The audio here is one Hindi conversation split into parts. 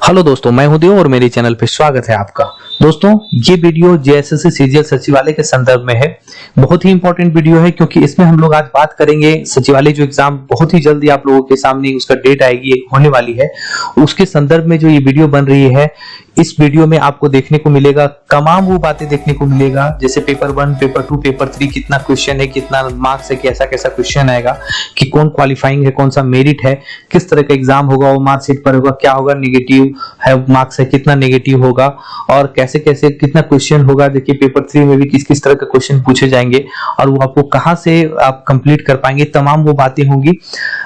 हेलो दोस्तों, मैं हूं देव और मेरे चैनल पे स्वागत है आपका। दोस्तों, ये वीडियो जेएसएससी सीजीएल सचिवालय के संदर्भ में है। बहुत ही इंपॉर्टेंट वीडियो है क्योंकि इसमें हम लोग आज बात करेंगे सचिवालय जो एग्जाम बहुत ही जल्दी आप लोगों के सामने उसका डेट आएगी, होने वाली है, उसके संदर्भ में जो ये वीडियो बन रही है। इस वीडियो में आपको देखने को मिलेगा तमाम वो बातें देखने को मिलेगा, जैसे पेपर 1, पेपर 2, पेपर 3 कितना क्वेश्चन है, कितना मार्क्स है, कैसा कैसा क्वेश्चन आएगा, कि कौन क्वालिफाइंग है, कौन सा मेरिट है, किस तरह का एग्जाम होगा, वो मार्कशीट पर होगा, क्या होगा, नेगेटिव है मार्क्स है, कितना नेगेटिव होगा और कैसे कैसे कितना क्वेश्चन होगा। देखिए पेपर 3 में भी किस किस तरह का क्वेश्चन पूछे जाएंगे और वो आपको कहां से आप कंप्लीट कर पाएंगे, तमाम वो बातें होंगी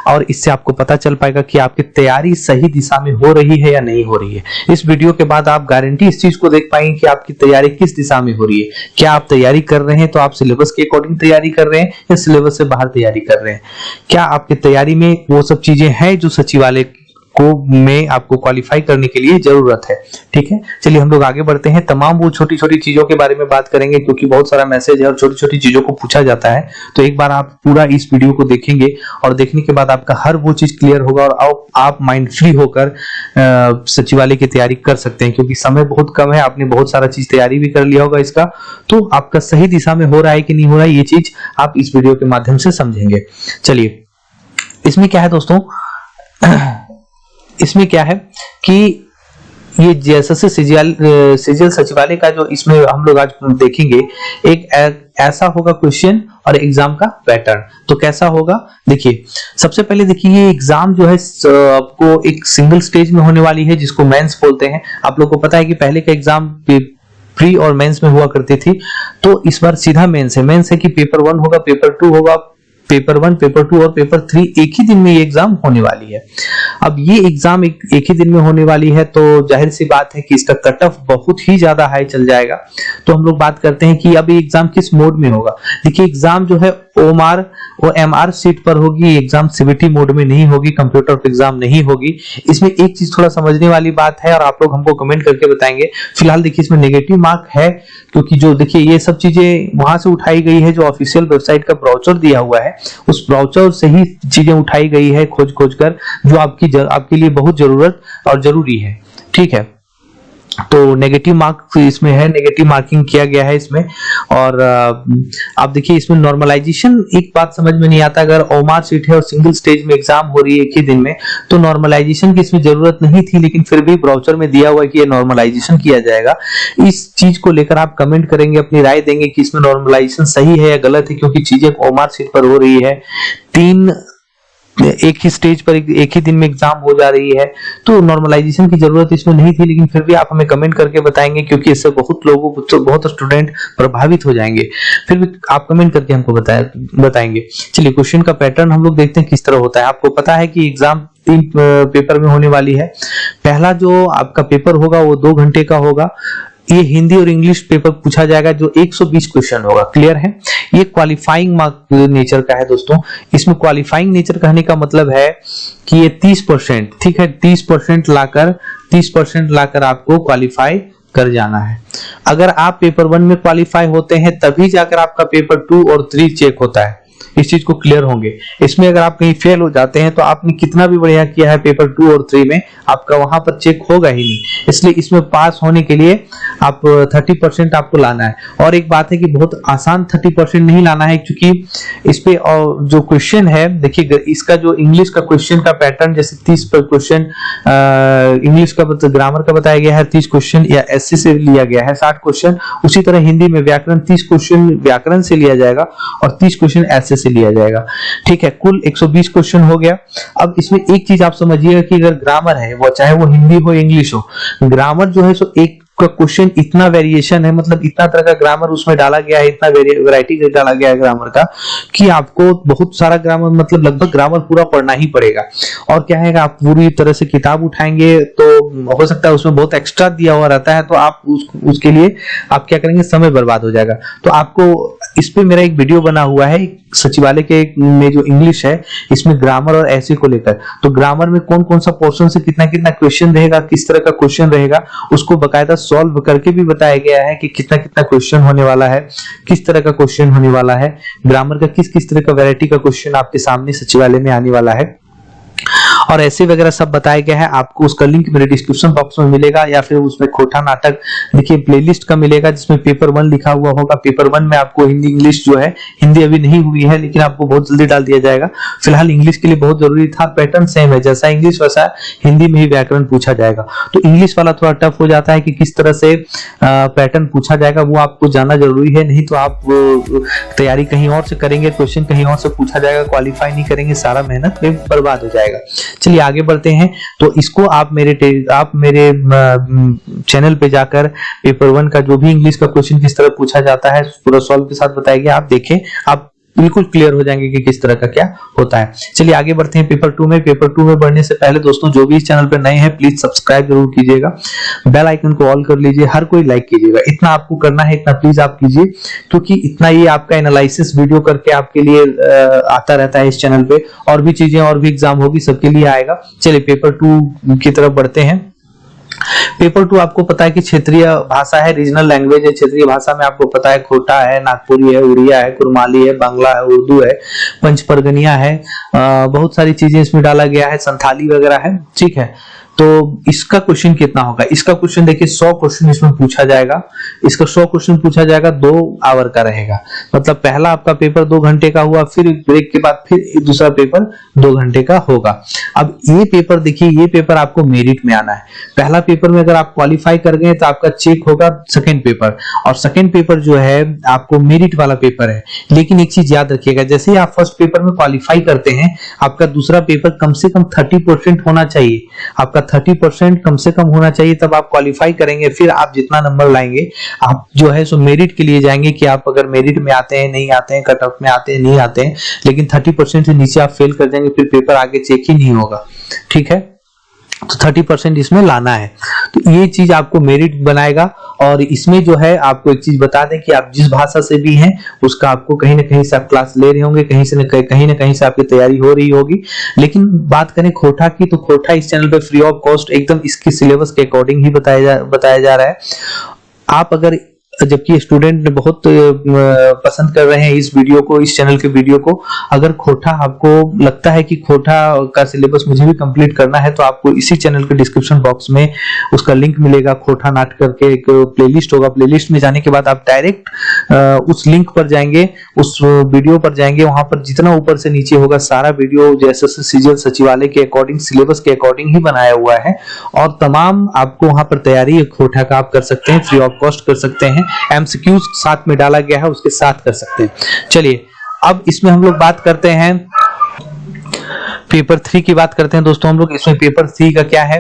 और इससे आपको पता चल पाएगा कि आपकी तैयारी सही दिशा में हो रही है या नहीं हो रही है। इस वीडियो के बाद आप गारंटी इस चीज को देख पाएंगे कि आपकी तैयारी किस दिशा में हो रही है। क्या आप तैयारी कर रहे हैं तो आप सिलेबस के अकॉर्डिंग तैयारी कर रहे हैं या सिलेबस से बाहर तैयारी कर रहे हैं। क्या आपकी तैयारी में वो सब चीजें हैं जो सचिवालय को में आपको क्वालिफाई करने के लिए जरूरत है। ठीक है, चलिए हम लोग आगे बढ़ते हैं। तमाम वो छोटी छोटी चीजों के बारे में बात करेंगे क्योंकि बहुत सारा मैसेज है और छोटी छोटी चीजों को पूछा जाता है। तो एक बार आप पूरा इस वीडियो को देखेंगे और देखने के बाद आपका हर वो चीज क्लियर होगा और आप माइंड फ्री होकर सचिवालय की तैयारी कर सकते हैं क्योंकि समय बहुत कम है। आपने बहुत सारा चीज तैयारी भी कर लिया होगा इसका, तो आपका सही दिशा में हो रहा है कि नहीं हो रहा है, ये चीज आप इस वीडियो के माध्यम से समझेंगे। चलिए, इसमें क्या है दोस्तों, इसमें क्या है कि ये जेएसएससी सीजीएल सचिवालय का जो इसमें हम लोग आज देखेंगे, एक ऐसा होगा क्वेश्चन और एग्जाम का पैटर्न। तो कैसा होगा, देखिए सबसे पहले देखिए ये एग्जाम जो है आपको एक सिंगल स्टेज में होने वाली है जिसको मेंस बोलते हैं। आप लोगों को पता है कि पहले का एग्जाम प्री और मेंस में हुआ करती थी, तो इस बार सीधा मेंस है। मेंस है कि पेपर 1 होगा, पेपर 2 होगा, पेपर 1, पेपर 2 और पेपर 3 एक ही दिन में ये एग्जाम होने वाली है। अब ये एग्जाम एक ही दिन में होने वाली है तो जाहिर सी बात है कि इसका कट ऑफ बहुत ही ज्यादा हाई चल जाएगा। तो हम लोग बात करते हैं कि अब ये एग्जाम किस मोड में होगा। देखिए एग्जाम जो है OMR सीट पर होगी, एग्जाम CBT मोड में नहीं होगी, कंप्यूटर पे एग्जाम नहीं होगी। इसमें एक चीज थोड़ा समझने वाली बात है और आप लोग हमको कमेंट करके बताएंगे। फिलहाल देखिए इसमें नेगेटिव मार्क है क्योंकि जो देखिए ये सब चीजें वहां से उठाई गई है, जो ऑफिशियल वेबसाइट का ब्राउचर दिया हुआ है उस ब्राउचर से ही चीजें उठाई गई है खोज कर, जो आपके लिए बहुत जरूरत और जरूरी है। ठीक है, तो नेगेटिव मार्क इसमें है, नेगेटिव मार्किंग किया गया है इसमें। और आप देखिए इसमें नॉर्मलाइजेशन एक बात समझ में नहीं आता, अगर OMR सीट है और सिंगल स्टेज में एग्जाम हो रही है एक ही दिन में तो नॉर्मलाइजेशन की इसमें जरूरत नहीं थी, लेकिन फिर भी ब्राउचर में दिया हुआ है कि ये नॉर्मलाइजेशन किया जाएगा। इस चीज को लेकर आप कमेंट करेंगे, अपनी राय देंगे कि इसमें नॉर्मलाइजेशन सही है या गलत है, क्योंकि चीजें OMR सीट पर हो रही है, 3 एक ही स्टेज पर एक ही दिन में एग्जाम हो जा रही है, तो नॉर्मलाइजेशन की जरूरत इसमें नहीं थी। लेकिन फिर भी आप हमें कमेंट करके बताएंगे क्योंकि इससे बहुत लोगों को, बहुत स्टूडेंट प्रभावित हो जाएंगे। फिर भी आप कमेंट करके हमको बताएंगे। चलिए क्वेश्चन का पैटर्न हम लोग देखते हैं किस तरह होता है। आपको पता है कि एग्जाम 3 पेपर में होने वाली है। पहला जो आपका पेपर होगा वो 2 घंटे का होगा। ये हिंदी और इंग्लिश पेपर पूछा जाएगा जो 120 क्वेश्चन होगा। क्लियर है, ये क्वालिफाइंग मार्क नेचर का है दोस्तों। इसमें क्वालिफाइंग नेचर कहने का मतलब है कि ये 30%, ठीक है, 30% लाकर आपको क्वालिफाई कर जाना है। अगर आप पेपर 1 में क्वालिफाई होते हैं तभी जाकर आपका पेपर 2 और 3 चेक होता है। इस चीज को क्लियर होंगे। इसमें अगर आप कहीं फेल हो जाते हैं तो आपने कितना भी बढ़िया किया है पेपर 2 और 3 में, आपका वहां पर चेक होगा ही नहीं। इसलिए इसमें पास होने के लिए आप 30% आपको लाना है। और एक बात है कि बहुत आसान 30% नहीं लाना है, क्योंकि इस पे और जो क्वेश्चन है, देखिए इसका जो इंग्लिश का क्वेश्चन का पैटर्न, जैसे 30 पर क्वेश्चन इंग्लिश का ग्रामर का बताया गया है, 30 क्वेश्चन या एससी से लिया गया है 60 क्वेश्चन। उसी तरह हिंदी में व्याकरण 30 क्वेश्चन व्याकरण से लिया जाएगा और 30 क्वेश्चन एससी से लिया जाएगा। ठीक है, कुल 120 क्वेश्चन हो गया। अब इसमें एक चीज आप समझिएगा कि अगर ग्रामर है, वो चाहे वो हिंदी हो इंग्लिश हो, ग्रामर जो है सो एक का क्वेश्चन इतना वेरिएशन है, मतलब इतना तरह का ग्रामर उसमें डाला गया है, इतना वैरायटी डाला गया है ग्रामर का कि आपको बहुत सारा ग्रामर, मतलब लगभग ग्रामर पूरा पढ़ना ही पड़ेगा। और क्या है, आप पूरी तरह से किताब उठाएंगे तो हो सकता है उसमें बहुत एक्स्ट्रा दिया हुआ रहता है, तो आप उसके लिए आप क्या करेंगे, समय बर्बाद हो जाएगा। तो आपको इस पे मेरा एक वीडियो बना हुआ है सचिवालय के में जो इंग्लिश है, इसमें ग्रामर और ऐसे को लेकर। तो ग्रामर में कौन कौन सा पोर्शन से कितना कितना क्वेश्चन रहेगा, किस तरह का क्वेश्चन रहेगा, उसको बकायदा सॉल्व करके भी बताया गया है कि कितना कितना क्वेश्चन होने वाला है, किस तरह का क्वेश्चन होने वाला है, ग्रामर का किस किस तरह का वैरायटी का क्वेश्चन आपके सामने सचिवालय में आने वाला है। और ऐसे वगैरह सब बताया गया है। आपको उसका लिंक मेरे डिस्क्रिप्शन बॉक्स में मिलेगा या फिर उसमें खोटा नाटक देखिए प्लेलिस्ट का मिलेगा जिसमें पेपर 1 लिखा हुआ होगा। पेपर 1 में आपको हिंदी इंग्लिश जो है, हिंदी अभी नहीं हुई है लेकिन आपको बहुत जल्दी डाल दिया जाएगा। फिलहाल इंग्लिश के लिए बहुत जरूरी था। पैटर्न सेम है, जैसा इंग्लिश वैसा हिंदी में ही व्याकरण पूछा जाएगा। तो इंग्लिश वाला थोड़ा टफ हो जाता है कि किस तरह से पैटर्न पूछा जाएगा, वो आपको जानना जरूरी है, नहीं तो आप तैयारी कहीं और से करेंगे, क्वेश्चन कहीं और से पूछा जाएगा, क्वालिफाई नहीं करेंगे, सारा मेहनत में बर्बाद हो जाएगा। चलिए आगे बढ़ते हैं। तो इसको आप मेरे चैनल पे जाकर पेपर 1 का जो भी इंग्लिश का क्वेश्चन किस तरह पूछा जाता है पूरा सॉल्व के साथ बताया गया, आप देखें, आप बिल्कुल क्लियर हो जाएंगे कि किस तरह का क्या होता है। चलिए आगे बढ़ते हैं पेपर 2 में। पेपर 2 में बढ़ने से पहले दोस्तों जो भी इस चैनल पे नए हैं प्लीज सब्सक्राइब जरूर कीजिएगा, बेल आइकन को ऑल कर लीजिए, हर कोई लाइक कीजिएगा। इतना आपको करना है, इतना प्लीज आप कीजिए, क्योंकि इतना ही आपका एनालिसिस वीडियो करके आपके लिए आता रहता है इस चैनल पे। और भी चीजें और भी एग्जाम होगी, सबके लिए आएगा। चलिए पेपर 2 की तरफ बढ़ते हैं। पेपर 2 आपको पता है कि क्षेत्रीय भाषा है, रीजनल लैंग्वेज है। क्षेत्रीय भाषा में आपको पता है खोटा है, नागपुरी है, उड़िया है, कुरमाली है, बांग्ला है, उर्दू है, पंचपरगनिया है, बहुत सारी चीजें इसमें डाला गया है, संथाली वगैरह है। ठीक है, तो इसका क्वेश्चन कितना होगा? इसका क्वेश्चन देखिए 100 क्वेश्चन इसमें पूछा जाएगा। इसका 100 क्वेश्चन पूछा जाएगा, 2 आवर का रहेगा। मतलब पहला आपका पेपर 2 घंटे का हुआ, फिर ब्रेक के बाद फिर दूसरा पेपर 2 घंटे का होगा। अब ये पेपर देखिए, ये पेपर आपको मेरिट में आना है। पहला पेपर में अगर आप क्वालिफाई कर गए तो आपका चेक होगा सेकेंड पेपर, और सेकेंड पेपर जो है आपको मेरिट वाला पेपर है। लेकिन एक चीज याद रखिएगा, जैसे ही आप फर्स्ट पेपर में क्वालिफाई करते हैं, आपका दूसरा पेपर कम से कम 30% होना चाहिए। आपका 30% कम से कम होना चाहिए, तब आप क्वालिफाई करेंगे। फिर आप जितना नंबर लाएंगे, आप जो है सो मेरिट के लिए जाएंगे कि आप अगर मेरिट में आते हैं, नहीं आते हैं, कट ऑफ में आते हैं, नहीं आते हैं, लेकिन 30% से नीचे आप फेल कर जाएंगे, फिर पेपर आगे चेक ही नहीं होगा। ठीक है, तो 30% इसमें लाना है। तो ये चीज आपको मेरिट बनाएगा। और इसमें जो है आपको एक चीज बता दें कि आप जिस भाषा से भी हैं उसका आपको कहीं ना कहीं से आप क्लास ले रहे होंगे, कहीं ना कहीं से आपकी तैयारी हो रही होगी। लेकिन बात करें खोटा की, तो खोटा इस चैनल पे फ्री ऑफ कॉस्ट एकदम इसके सिलेबस के अकॉर्डिंग ही बताया जा रहा है। आप अगर, जबकि स्टूडेंट बहुत पसंद कर रहे हैं इस वीडियो को, इस चैनल के वीडियो को, अगर खोटा आपको लगता है कि खोटा का सिलेबस मुझे भी कंप्लीट करना है, तो आपको इसी चैनल के डिस्क्रिप्शन बॉक्स में उसका लिंक मिलेगा। खोटा नाट करके एक प्लेलिस्ट होगा, प्लेलिस्ट में जाने के बाद आप डायरेक्ट उस लिंक पर जाएंगे, उस वीडियो पर जाएंगे, वहां पर जितना ऊपर से नीचे होगा सारा वीडियो जैसे सीजीएल सचिवालय के अकॉर्डिंग, सिलेबस के अकॉर्डिंग ही बनाया हुआ है। और तमाम आपको वहां पर तैयारी खोटा का आप कर सकते हैं, फ्री ऑफ कॉस्ट कर सकते हैं। एमसीक्यूज साथ में डाला गया है, उसके साथ कर सकते हैं। चलिए अब इसमें हम लोग बात करते हैं पेपर 3 की बात करते हैं दोस्तों हम लोग। इसमें पेपर 3 का क्या है,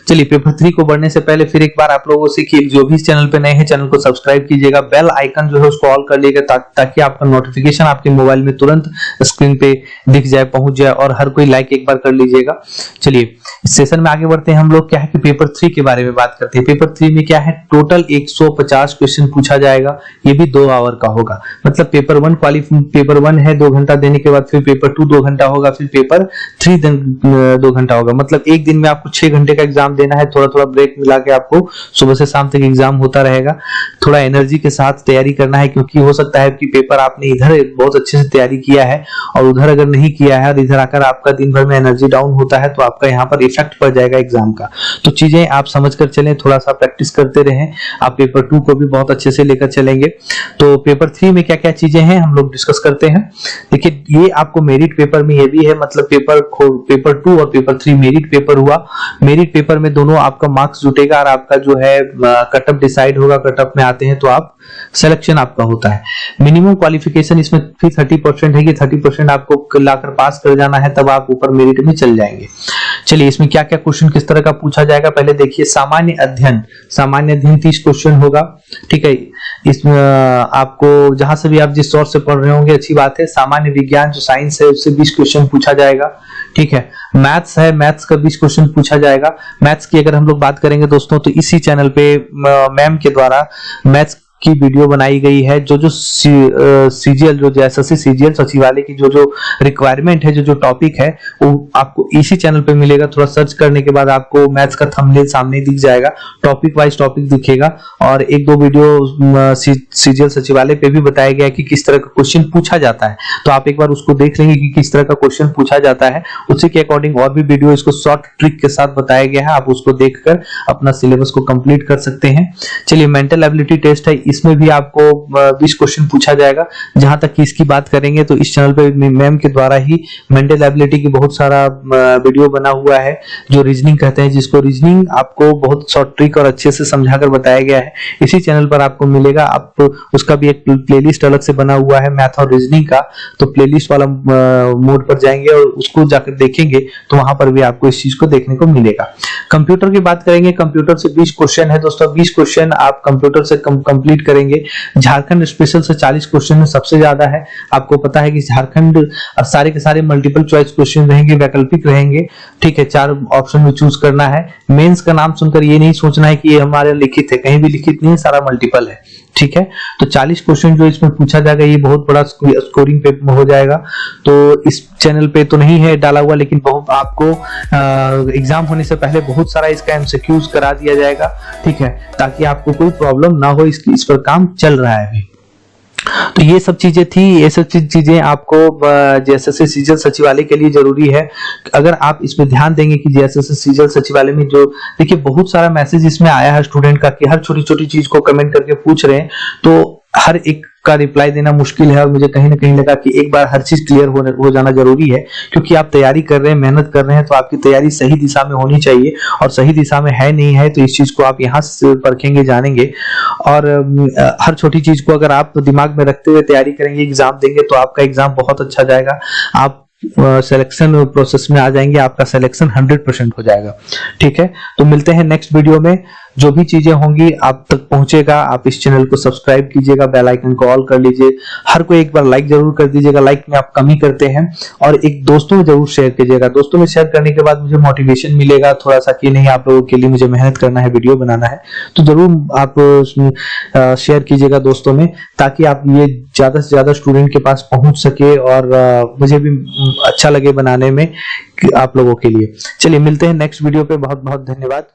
चलिए पेपर 3 को बढ़ने से पहले फिर एक बार आप लोगों से कि जो भी इस चैनल पे नए हैं चैनल को सब्सक्राइब कीजिएगा, बेल आइकन जो है उसको ऑल कर लीजिएगा ताकि आपका नोटिफिकेशन आपके मोबाइल में तुरंत स्क्रीन पे दिख जाए, पहुंच जाए, और हर कोई लाइक एक बार कर लीजिएगा। चलिए इस सेशन में आगे बढ़ते हैं हम लोग। क्या है कि पेपर 3 के बारे में बात करते हैं। पेपर 3 में क्या है, टोटल 150 क्वेश्चन पूछा जाएगा, ये भी 2 आवर का होगा। मतलब पेपर 1 है 2 घंटा देने के बाद, फिर पेपर 2 2 घंटा होगा, फिर पेपर 3 2 घंटा होगा। मतलब एक दिन में आपको 6 घंटे का एग्जाम देना है। थोड़ा थोड़ा ब्रेक मिला के आपको सुबह से शाम तक एग्जाम होता रहेगा। थोड़ा एनर्जी के साथ तैयारी करना है, क्योंकि हो सकता है कि पेपर आपने इधर बहुत अच्छे से तैयारी किया है और उधर अगर नहीं किया है और इधर आकर आपका दिन भर में एनर्जी डाउन होता है, तो आपका यहाँ पर इफेक्ट पड़ जाएगा एग्जाम का। तो चीजें आप समझ कर चलें, थोड़ा सा प्रैक्टिस करते रहें, आप पेपर 2 को भी बहुत अच्छे से लेकर चलेंगे। तो पेपर 3 में क्या क्या चीजें हैं हम लोग डिस्कस करते हैं। देखिए ये आपको मेरिट पेपर में ये भी है, मतलब पेपर 2 और पेपर 3 मेरिट पेपर हुआ। मेरिट पेपर में दोनों आपका मार्क्स जुटेगा और आपका जो है कट ऑफ डिसाइड होगा। कट ऑफ में आते हैं तो आप सिलेक्शन आपका होता है। मिनिमम क्वालिफिकेशन इसमें फिर 30% है कि 30% आपको लाकर पास कर जाना है, तब आप ऊपर मेरिट में चल जाएंगे। चलिए इसमें क्या क्या क्वेश्चन किस तरह का पूछा जाएगा पहले देखिए। सामान्य अध्ययन 30 क्वेश्चन होगा। ठीक है, इसमें आपको जहां से भी आप जिस सोर्स से पढ़ रहे होंगे अच्छी बात है। सामान्य विज्ञान जो साइंस है उससे 20 क्वेश्चन पूछा जाएगा। ठीक है, मैथ्स है, मैथ्स का 20 क्वेश्चन पूछा जाएगा। मैथ्स की अगर हम लोग बात करेंगे दोस्तों, तो इसी चैनल पे मैम के द्वारा मैथ्स की वीडियो बनाई गई है। जो सीजीएल जो एसएससी सीजीएल सचिवालय की जो रिक्वायरमेंट है, जो टॉपिक है, वो आपको इसी चैनल पे मिलेगा। थोड़ा सर्च करने के बाद आपको मैथ्स का थंबनेल सामने दिख जाएगा, टॉपिक वाइज टॉपिक दिखेगा, और एक दो वीडियो सीजीएल सचिवालय पे भी बताया गया है कि किस तरह का क्वेश्चन पूछा जाता है। तो आप एक बार उसको देख लेंगे कि किस तरह का क्वेश्चन पूछा जाता है। उसी के अकॉर्डिंग और भी वीडियो इसको शॉर्ट ट्रिक के साथ बताया गया है, आप उसको देखकर अपना सिलेबस को कंप्लीट कर सकते हैं। चलिए, मेंटल एबिलिटी टेस्ट है, इसमें भी आपको 20 क्वेश्चन पूछा जाएगा। जहां तक कि इसकी बात करेंगे तो इस चैनल पे मैम के द्वारा ही मेंटल एबिलिटी की बहुत सारा वीडियो बना हुआ है, जो रीजनिंग कहते हैं, जिसको रीजनिंग आपको बहुत शॉर्ट ट्रिक और अच्छे से समझाकर बताया गया है। इसी चैनल पर आपको मिलेगा। आप उसका भी एक प्लेलिस्ट अलग से बना हुआ है मैथ और रीजनिंग का, तो प्लेलिस्ट वाला मोड पर जाएंगे और उसको जाकर देखेंगे तो वहां पर भी आपको इस चीज को देखने को मिलेगा। कंप्यूटर की बात करेंगे, कंप्यूटर से 20 क्वेश्चन है दोस्तों। 20 क्वेश्चन आप कंप्यूटर से कंप्लीट करेंगे। झारखंड स्पेशल से 40 क्वेश्चन में सबसे ज्यादा है। आपको पता है कि झारखंड सारे के सारे मल्टीपल चॉइस क्वेश्चन रहेंगे, वैकल्पिक रहेंगे, ठीक है, 4 ऑप्शन में चूज करना है। मेंस का नाम सुनकर ये नहीं सोचना है कि ये हमारे लिखित है, कहीं भी लिखित नहीं है, सारा मल्टीपल है, ठीक है। तो 40 क्वेश्चन जो इसमें पूछा जाएगा, ये बहुत बड़ा स्कोरिंग पे हो जाएगा। तो इस चैनल पे तो नहीं है डाला हुआ, लेकिन बहुत आपको एग्जाम होने से पहले बहुत सारा इसका एमसीक्यूज करा दिया जाएगा, ठीक है, ताकि आपको कोई प्रॉब्लम ना हो। इस पर काम चल रहा है अभी। तो ये सब चीजें थी, ये सब चीजें आपको जेएसएससी सीजीएल सचिवालय के लिए जरूरी है। अगर आप इसमें ध्यान देंगे कि जेएसएससी सीजीएल सचिवालय में जो देखिए बहुत सारा मैसेज इसमें आया है स्टूडेंट का कि हर छोटी छोटी चीज को कमेंट करके पूछ रहे हैं, तो हर एक का रिप्लाई देना मुश्किल है। और मुझे कहीं ना कहीं लगा कि एक बार हर चीज क्लियर हो जाना जरूरी है, क्योंकि आप तैयारी कर रहे हैं, मेहनत कर रहे हैं, तो आपकी तैयारी सही दिशा में होनी चाहिए। और सही दिशा में है नहीं है तो इस चीज को आप यहाँ से परखेंगे, जानेंगे। और हर छोटी चीज को अगर आप दिमाग में रखते हुए तैयारी करेंगे, एग्जाम देंगे, तो आपका एग्जाम बहुत अच्छा जाएगा। आप सिलेक्शन प्रोसेस में आ जाएंगे, आपका सिलेक्शन 100% हो जाएगा, ठीक है। तो मिलते हैं नेक्स्ट वीडियो में। जो भी चीजें होंगी आप तक पहुंचेगा। आप इस चैनल को सब्सक्राइब कीजिएगा, बेल आइकन को ऑल कर लीजिए। हर कोई एक बार लाइक जरूर कर दीजिएगा, लाइक में आप कमी करते हैं। और एक दोस्तों में जरूर शेयर कीजिएगा। दोस्तों में शेयर करने के बाद मुझे मोटिवेशन मिलेगा थोड़ा सा कि नहीं, आप लोगों के लिए मुझे मेहनत करना है, वीडियो बनाना है। तो जरूर आप शेयर कीजिएगा दोस्तों में, ताकि आप ये ज्यादा से ज्यादा स्टूडेंट के पास पहुंच सके और मुझे भी अच्छा लगे बनाने में आप लोगों के लिए। चलिए मिलते हैं नेक्स्ट वीडियो पे। बहुत बहुत धन्यवाद।